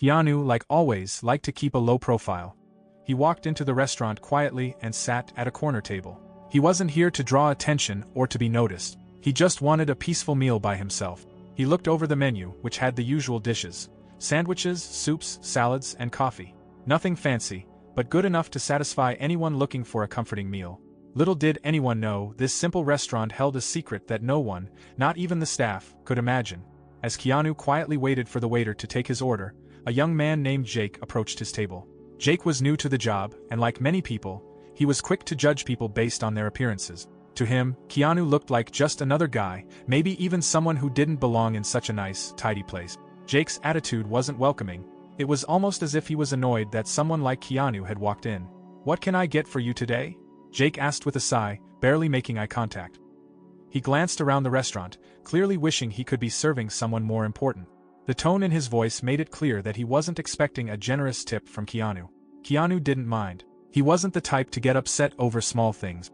Keanu, like always, liked to keep a low profile. He walked into the restaurant quietly and sat at a corner table. He wasn't here to draw attention or to be noticed. He just wanted a peaceful meal by himself. He looked over the menu, which had the usual dishes: sandwiches, soups, salads, and coffee. Nothing fancy, but good enough to satisfy anyone looking for a comforting meal. Little did anyone know, this simple restaurant held a secret that no one, not even the staff, could imagine. As Keanu quietly waited for the waiter to take his order, a young man named Jake approached his table. Jake was new to the job, and like many people, he was quick to judge people based on their appearances. To him, Keanu looked like just another guy, maybe even someone who didn't belong in such a nice, tidy place. Jake's attitude wasn't welcoming. It was almost as if he was annoyed that someone like Keanu had walked in. "What can I get for you today?" Jake asked with a sigh, barely making eye contact. He glanced around the restaurant, clearly wishing he could be serving someone more important. The tone in his voice made it clear that he wasn't expecting a generous tip from Keanu. Keanu didn't mind. He wasn't the type to get upset over small things.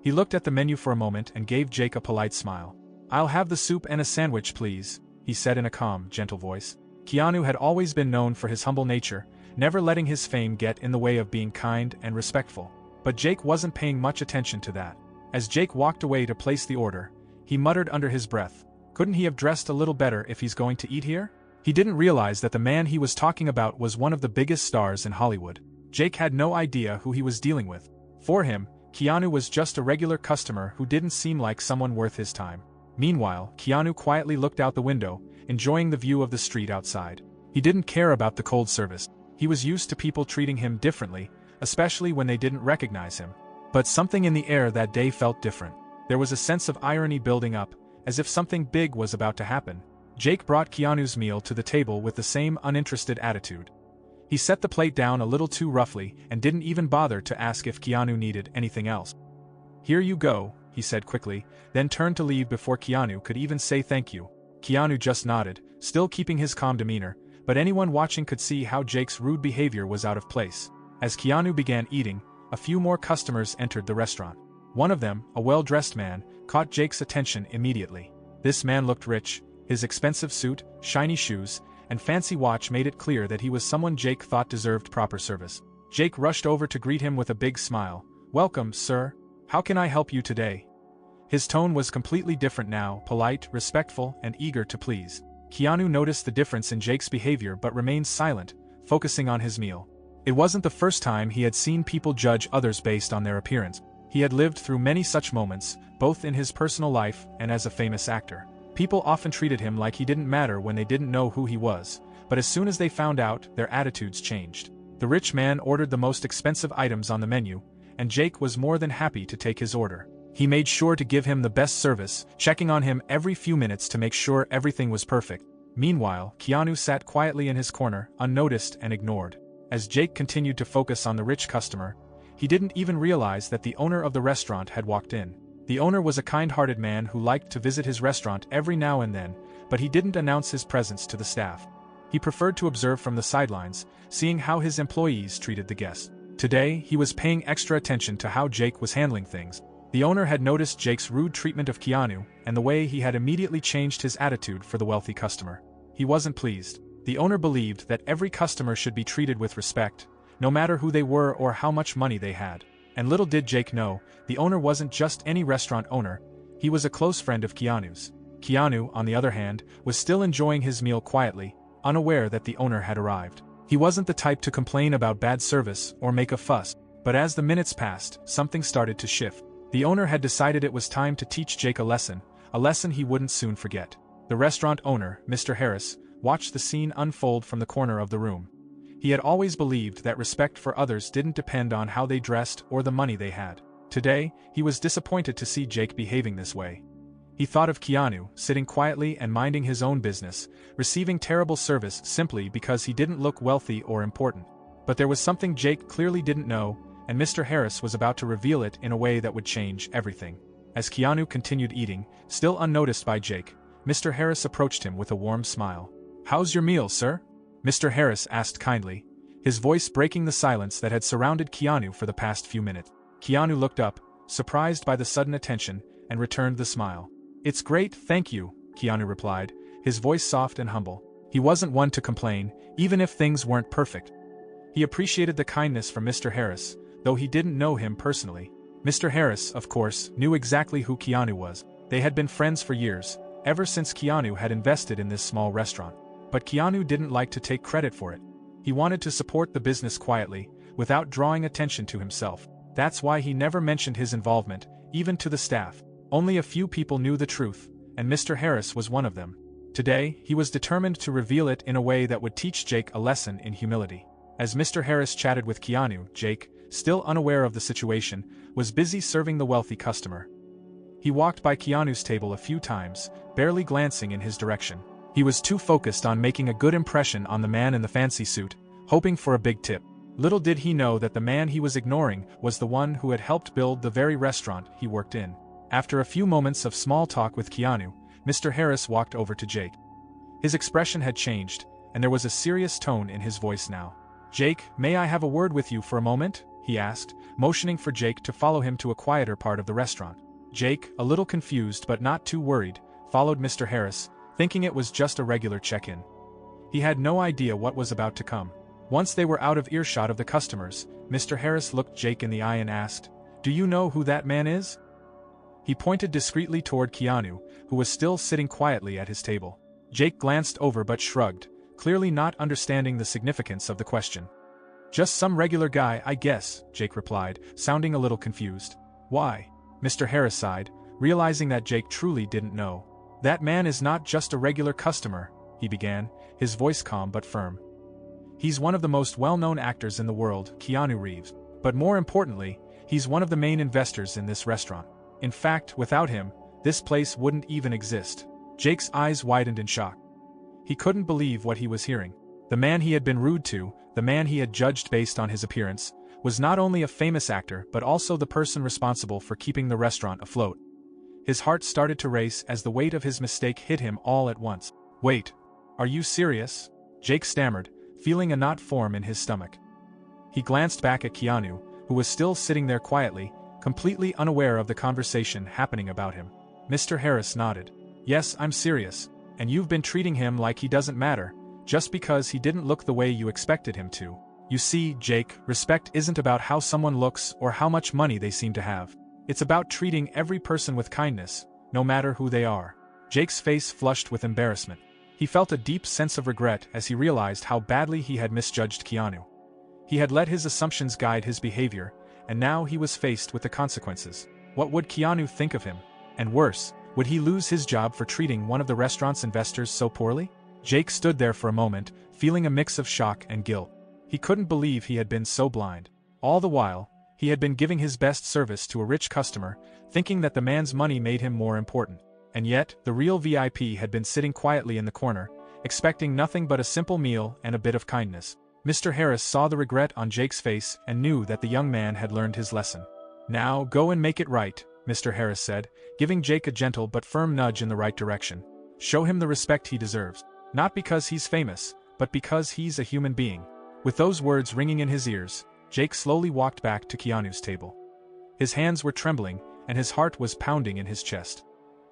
He looked at the menu for a moment and gave Jake a polite smile. "I'll have the soup and a sandwich, please," he said in a calm, gentle voice. Keanu had always been known for his humble nature, never letting his fame get in the way of being kind and respectful. But Jake wasn't paying much attention to that. As Jake walked away to place the order, he muttered under his breath, "Couldn't he have dressed a little better if he's going to eat here?" He didn't realize that the man he was talking about was one of the biggest stars in Hollywood. Jake had no idea who he was dealing with. For him, Keanu was just a regular customer who didn't seem like someone worth his time. Meanwhile, Keanu quietly looked out the window, enjoying the view of the street outside. He didn't care about the cold service. He was used to people treating him differently, especially when they didn't recognize him. But something in the air that day felt different. There was a sense of irony building up, as if something big was about to happen. Jake brought Keanu's meal to the table with the same uninterested attitude. He set the plate down a little too roughly and didn't even bother to ask if Keanu needed anything else. "Here you go," he said quickly, then turned to leave before Keanu could even say thank you. Keanu just nodded, still keeping his calm demeanor, but anyone watching could see how Jake's rude behavior was out of place. As Keanu began eating, a few more customers entered the restaurant. One of them, a well-dressed man, caught Jake's attention immediately. This man looked rich. His expensive suit, shiny shoes, and fancy watch made it clear that he was someone Jake thought deserved proper service. Jake rushed over to greet him with a big smile. "Welcome, sir. How can I help you today?" His tone was completely different now, polite, respectful, and eager to please. Keanu noticed the difference in Jake's behavior but remained silent, focusing on his meal. It wasn't the first time he had seen people judge others based on their appearance. He had lived through many such moments, both in his personal life and as a famous actor. People often treated him like he didn't matter when they didn't know who he was, but as soon as they found out, their attitudes changed. The rich man ordered the most expensive items on the menu, and Jake was more than happy to take his order. He made sure to give him the best service, checking on him every few minutes to make sure everything was perfect. Meanwhile, Keanu sat quietly in his corner, unnoticed and ignored. As Jake continued to focus on the rich customer, he didn't even realize that the owner of the restaurant had walked in. The owner was a kind-hearted man who liked to visit his restaurant every now and then, but he didn't announce his presence to the staff. He preferred to observe from the sidelines, seeing how his employees treated the guests. Today, he was paying extra attention to how Jake was handling things. The owner had noticed Jake's rude treatment of Keanu, and the way he had immediately changed his attitude for the wealthy customer. He wasn't pleased. The owner believed that every customer should be treated with respect, no matter who they were or how much money they had. And little did Jake know, the owner wasn't just any restaurant owner, he was a close friend of Keanu's. Keanu, on the other hand, was still enjoying his meal quietly, unaware that the owner had arrived. He wasn't the type to complain about bad service or make a fuss, but as the minutes passed, something started to shift. The owner had decided it was time to teach Jake a lesson he wouldn't soon forget. The restaurant owner, Mr. Harris, watched the scene unfold from the corner of the room. He had always believed that respect for others didn't depend on how they dressed or the money they had. Today, he was disappointed to see Jake behaving this way. He thought of Keanu, sitting quietly and minding his own business, receiving terrible service simply because he didn't look wealthy or important. But there was something Jake clearly didn't know, and Mr. Harris was about to reveal it in a way that would change everything. As Keanu continued eating, still unnoticed by Jake, Mr. Harris approached him with a warm smile. "How's your meal, sir?" Mr. Harris asked kindly, his voice breaking the silence that had surrounded Keanu for the past few minutes. Keanu looked up, surprised by the sudden attention, and returned the smile. "It's great, thank you," Keanu replied, his voice soft and humble. He wasn't one to complain, even if things weren't perfect. He appreciated the kindness from Mr. Harris, though he didn't know him personally. Mr. Harris, of course, knew exactly who Keanu was. They had been friends for years, ever since Keanu had invested in this small restaurant. But Keanu didn't like to take credit for it. He wanted to support the business quietly, without drawing attention to himself. That's why he never mentioned his involvement, even to the staff. Only a few people knew the truth, and Mr. Harris was one of them. Today, he was determined to reveal it in a way that would teach Jake a lesson in humility. As Mr. Harris chatted with Keanu, Jake, still unaware of the situation, was busy serving the wealthy customer. He walked by Keanu's table a few times, barely glancing in his direction. He was too focused on making a good impression on the man in the fancy suit, hoping for a big tip. Little did he know that the man he was ignoring was the one who had helped build the very restaurant he worked in. After a few moments of small talk with Keanu, Mr. Harris walked over to Jake. His expression had changed, and there was a serious tone in his voice now. "Jake, may I have a word with you for a moment?" he asked, motioning for Jake to follow him to a quieter part of the restaurant. Jake, a little confused but not too worried, followed Mr. Harris, thinking it was just a regular check-in. He had no idea what was about to come. Once they were out of earshot of the customers, Mr. Harris looked Jake in the eye and asked, "Do you know who that man is?" He pointed discreetly toward Keanu, who was still sitting quietly at his table. Jake glanced over but shrugged, clearly not understanding the significance of the question. "Just some regular guy, I guess," Jake replied, sounding a little confused. "Why?" Mr. Harris sighed, realizing that Jake truly didn't know. "That man is not just a regular customer," he began, his voice calm but firm. "He's one of the most well-known actors in the world, Keanu Reeves. But more importantly, he's one of the main investors in this restaurant. In fact, without him, this place wouldn't even exist." Jake's eyes widened in shock. He couldn't believe what he was hearing. The man he had been rude to, the man he had judged based on his appearance, was not only a famous actor but also the person responsible for keeping the restaurant afloat. His heart started to race as the weight of his mistake hit him all at once. "Wait, are you serious?" Jake stammered, feeling a knot form in his stomach. He glanced back at Keanu, who was still sitting there quietly, completely unaware of the conversation happening about him. Mr. Harris nodded. "Yes, I'm serious, and you've been treating him like he doesn't matter, just because he didn't look the way you expected him to. You see, Jake, respect isn't about how someone looks or how much money they seem to have. It's about treating every person with kindness, no matter who they are." Jake's face flushed with embarrassment. He felt a deep sense of regret as he realized how badly he had misjudged Keanu. He had let his assumptions guide his behavior, and now he was faced with the consequences. What would Keanu think of him? And worse, would he lose his job for treating one of the restaurant's investors so poorly? Jake stood there for a moment, feeling a mix of shock and guilt. He couldn't believe he had been so blind. All the while, he had been giving his best service to a rich customer, thinking that the man's money made him more important. And yet, the real VIP had been sitting quietly in the corner, expecting nothing but a simple meal and a bit of kindness. Mr. Harris saw the regret on Jake's face and knew that the young man had learned his lesson. "Now, go and make it right," Mr. Harris said, giving Jake a gentle but firm nudge in the right direction. "Show him the respect he deserves. Not because he's famous, but because he's a human being." With those words ringing in his ears, Jake slowly walked back to Keanu's table. His hands were trembling, and his heart was pounding in his chest.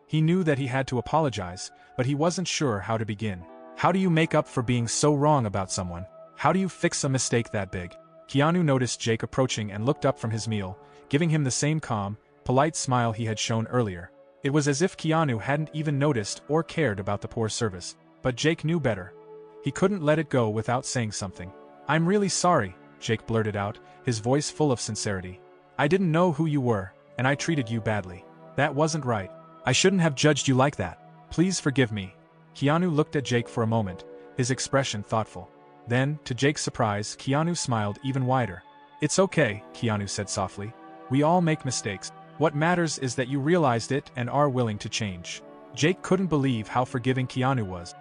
He knew that he had to apologize, but he wasn't sure how to begin. How do you make up for being so wrong about someone? How do you fix a mistake that big? Keanu noticed Jake approaching and looked up from his meal, giving him the same calm, polite smile he had shown earlier. It was as if Keanu hadn't even noticed or cared about the poor service. But Jake knew better. He couldn't let it go without saying something. "I'm really sorry," Jake blurted out, his voice full of sincerity. "I didn't know who you were, and I treated you badly. That wasn't right. I shouldn't have judged you like that. Please forgive me." Keanu looked at Jake for a moment, his expression thoughtful. Then, to Jake's surprise, Keanu smiled even wider. "It's okay," Keanu said softly. "We all make mistakes. What matters is that you realized it and are willing to change." Jake couldn't believe how forgiving Keanu was.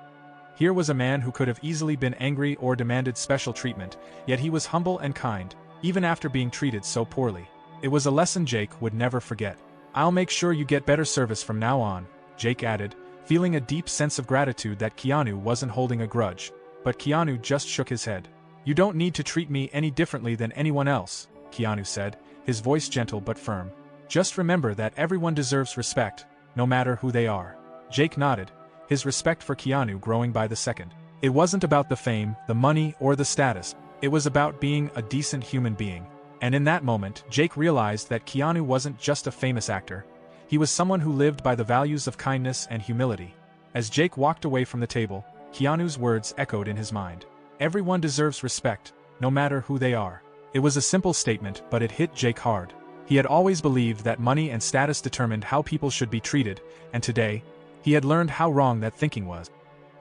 Here was a man who could have easily been angry or demanded special treatment, yet he was humble and kind, even after being treated so poorly. It was a lesson Jake would never forget. "I'll make sure you get better service from now on," Jake added, feeling a deep sense of gratitude that Keanu wasn't holding a grudge. But Keanu just shook his head. "You don't need to treat me any differently than anyone else," Keanu said, his voice gentle but firm. "Just remember that everyone deserves respect, no matter who they are." Jake nodded, his respect for Keanu growing by the second. It wasn't about the fame, the money, or the status. It was about being a decent human being. And in that moment, Jake realized that Keanu wasn't just a famous actor. He was someone who lived by the values of kindness and humility. As Jake walked away from the table, Keanu's words echoed in his mind. Everyone deserves respect, no matter who they are. It was a simple statement, but it hit Jake hard. He had always believed that money and status determined how people should be treated, and today, he had learned how wrong that thinking was.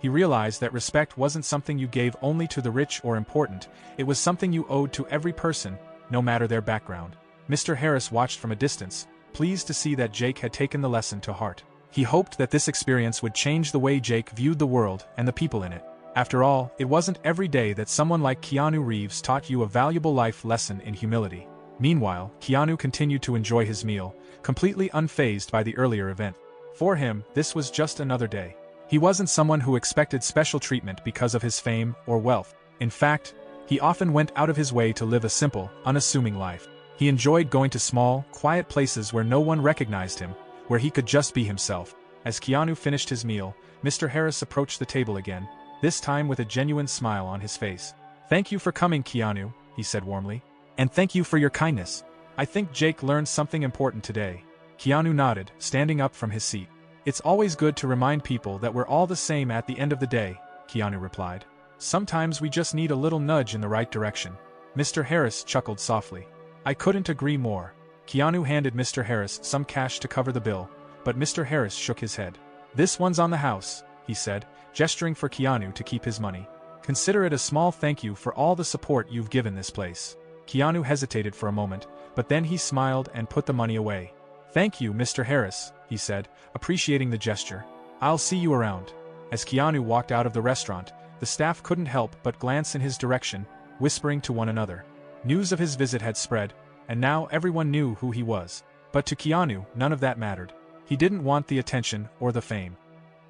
He realized that respect wasn't something you gave only to the rich or important, it was something you owed to every person, no matter their background. Mr. Harris watched from a distance, pleased to see that Jake had taken the lesson to heart. He hoped that this experience would change the way Jake viewed the world and the people in it. After all, it wasn't every day that someone like Keanu Reeves taught you a valuable life lesson in humility. Meanwhile, Keanu continued to enjoy his meal, completely unfazed by the earlier event. For him, this was just another day. He wasn't someone who expected special treatment because of his fame or wealth. In fact, he often went out of his way to live a simple, unassuming life. He enjoyed going to small, quiet places where no one recognized him, where he could just be himself. As Keanu finished his meal, Mr. Harris approached the table again, this time with a genuine smile on his face. "Thank you for coming, Keanu," he said warmly. "And thank you for your kindness. I think Jake learned something important today." Keanu nodded, standing up from his seat. "It's always good to remind people that we're all the same at the end of the day," Keanu replied. "Sometimes we just need a little nudge in the right direction." Mr. Harris chuckled softly. "I couldn't agree more." Keanu handed Mr. Harris some cash to cover the bill, but Mr. Harris shook his head. "This one's on the house," he said, gesturing for Keanu to keep his money. "Consider it a small thank you for all the support you've given this place." Keanu hesitated for a moment, but then he smiled and put the money away. "Thank you, Mr. Harris," he said, appreciating the gesture. "I'll see you around." As Keanu walked out of the restaurant, the staff couldn't help but glance in his direction, whispering to one another. News of his visit had spread, and now everyone knew who he was. But to Keanu, none of that mattered. He didn't want the attention or the fame.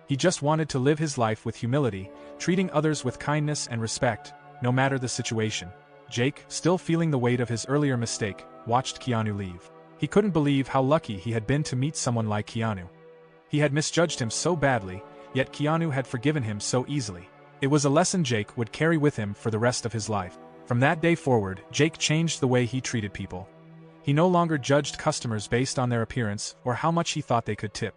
He just wanted to live his life with humility, treating others with kindness and respect, no matter the situation. Jake, still feeling the weight of his earlier mistake, watched Keanu leave. He couldn't believe how lucky he had been to meet someone like Keanu. He had misjudged him so badly, yet Keanu had forgiven him so easily. It was a lesson Jake would carry with him for the rest of his life. From that day forward, Jake changed the way he treated people. He no longer judged customers based on their appearance or how much he thought they could tip.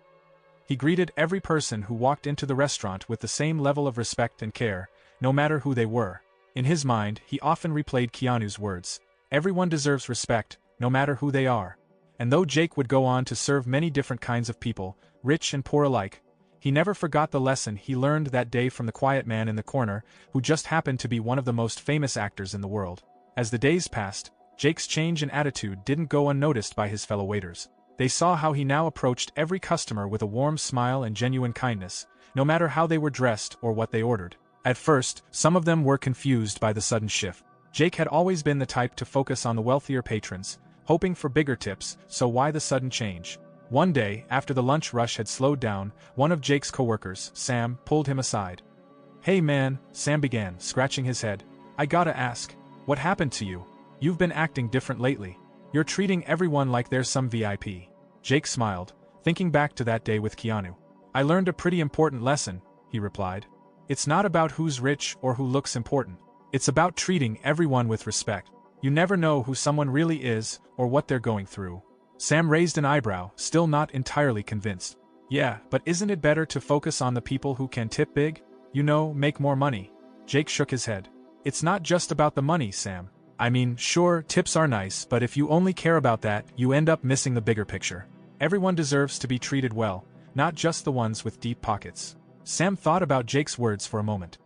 He greeted every person who walked into the restaurant with the same level of respect and care, no matter who they were. In his mind, he often replayed Keanu's words, "Everyone deserves respect, no matter who they are." And though Jake would go on to serve many different kinds of people, rich and poor alike, he never forgot the lesson he learned that day from the quiet man in the corner, who just happened to be one of the most famous actors in the world. As the days passed, Jake's change in attitude didn't go unnoticed by his fellow waiters. They saw how he now approached every customer with a warm smile and genuine kindness, no matter how they were dressed or what they ordered. At first, some of them were confused by the sudden shift. Jake had always been the type to focus on the wealthier patrons, hoping for bigger tips, so why the sudden change? One day, after the lunch rush had slowed down, one of Jake's coworkers, Sam, pulled him aside. "Hey man," Sam began, scratching his head. "I gotta ask, what happened to you? You've been acting different lately. You're treating everyone like they're some VIP." Jake smiled, thinking back to that day with Keanu. "I learned a pretty important lesson," he replied. "It's not about who's rich or who looks important. It's about treating everyone with respect. You never know who someone really is or what they're going through." Sam raised an eyebrow, still not entirely convinced. "Yeah, but isn't it better to focus on the people who can tip big? You know, make more money." Jake shook his head. "It's not just about the money, Sam. I mean, sure, tips are nice, but if you only care about that, you end up missing the bigger picture. Everyone deserves to be treated well, not just the ones with deep pockets." Sam thought about Jake's words for a moment.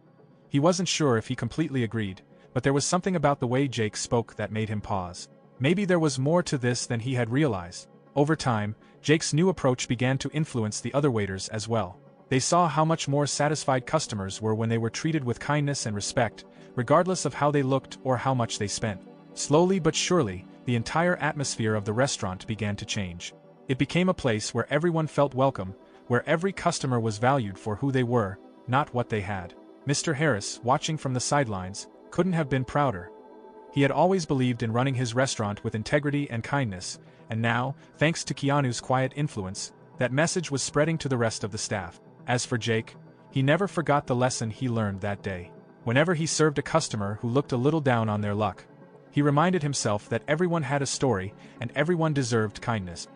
He wasn't sure if he completely agreed, but there was something about the way Jake spoke that made him pause. Maybe there was more to this than he had realized. Over time, Jake's new approach began to influence the other waiters as well. They saw how much more satisfied customers were when they were treated with kindness and respect, regardless of how they looked or how much they spent. Slowly but surely, the entire atmosphere of the restaurant began to change. It became a place where everyone felt welcome, where every customer was valued for who they were, not what they had. Mr. Harris, watching from the sidelines, couldn't have been prouder. He had always believed in running his restaurant with integrity and kindness, and now, thanks to Keanu's quiet influence, that message was spreading to the rest of the staff. As for Jake, He never forgot the lesson he learned that day. Whenever he served a customer who looked a little down on their luck, he reminded himself that everyone had a story and everyone deserved kindness.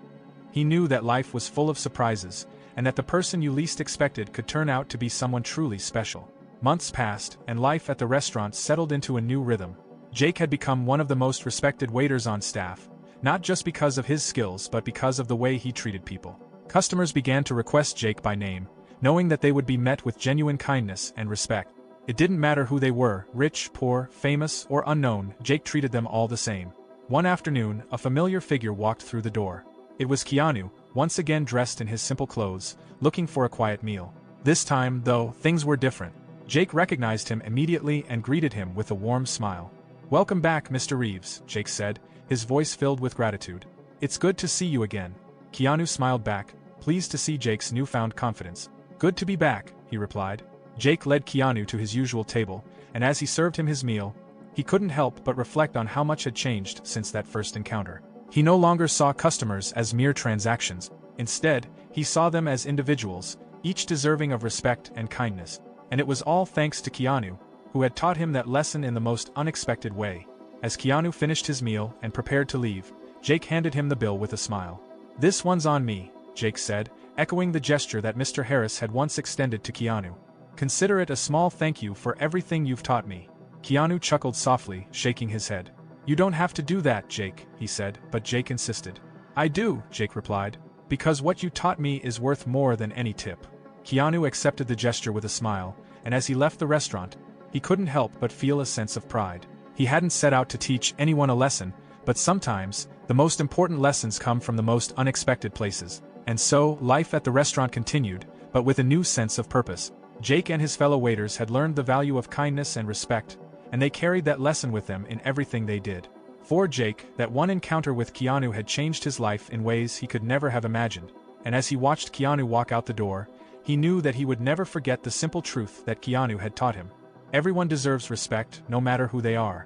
He knew that life was full of surprises, and that the person you least expected could turn out to be someone truly special. Months passed, and life at the restaurant settled into a new rhythm. Jake had become one of the most respected waiters on staff, not just because of his skills but because of the way he treated people. Customers began to request Jake by name, knowing that they would be met with genuine kindness and respect. It didn't matter who they were, rich, poor, famous, or unknown, Jake treated them all the same. One afternoon, a familiar figure walked through the door. It was Keanu, once again dressed in his simple clothes, looking for a quiet meal. This time, though, things were different. Jake recognized him immediately and greeted him with a warm smile. "Welcome back, Mr. Reeves," Jake said, his voice filled with gratitude. "It's good to see you again." Keanu smiled back, pleased to see Jake's newfound confidence. "Good to be back," he replied. Jake led Keanu to his usual table, and as he served him his meal, he couldn't help but reflect on how much had changed since that first encounter. He no longer saw customers as mere transactions. Instead, he saw them as individuals, each deserving of respect and kindness. And it was all thanks to Keanu, who had taught him that lesson in the most unexpected way. As Keanu finished his meal and prepared to leave, Jake handed him the bill with a smile. "This one's on me," Jake said, echoing the gesture that Mr. Harris had once extended to Keanu. "Consider it a small thank you for everything you've taught me." Keanu chuckled softly, shaking his head. "You don't have to do that, Jake," he said, but Jake insisted. "I do," Jake replied, "because what you taught me is worth more than any tip." Keanu accepted the gesture with a smile, and as he left the restaurant, he couldn't help but feel a sense of pride. He hadn't set out to teach anyone a lesson, but sometimes, the most important lessons come from the most unexpected places. And so, life at the restaurant continued, but with a new sense of purpose. Jake and his fellow waiters had learned the value of kindness and respect, and they carried that lesson with them in everything they did. For Jake, that one encounter with Keanu had changed his life in ways he could never have imagined, and as he watched Keanu walk out the door, he knew that he would never forget the simple truth that Keanu had taught him. Everyone deserves respect, no matter who they are.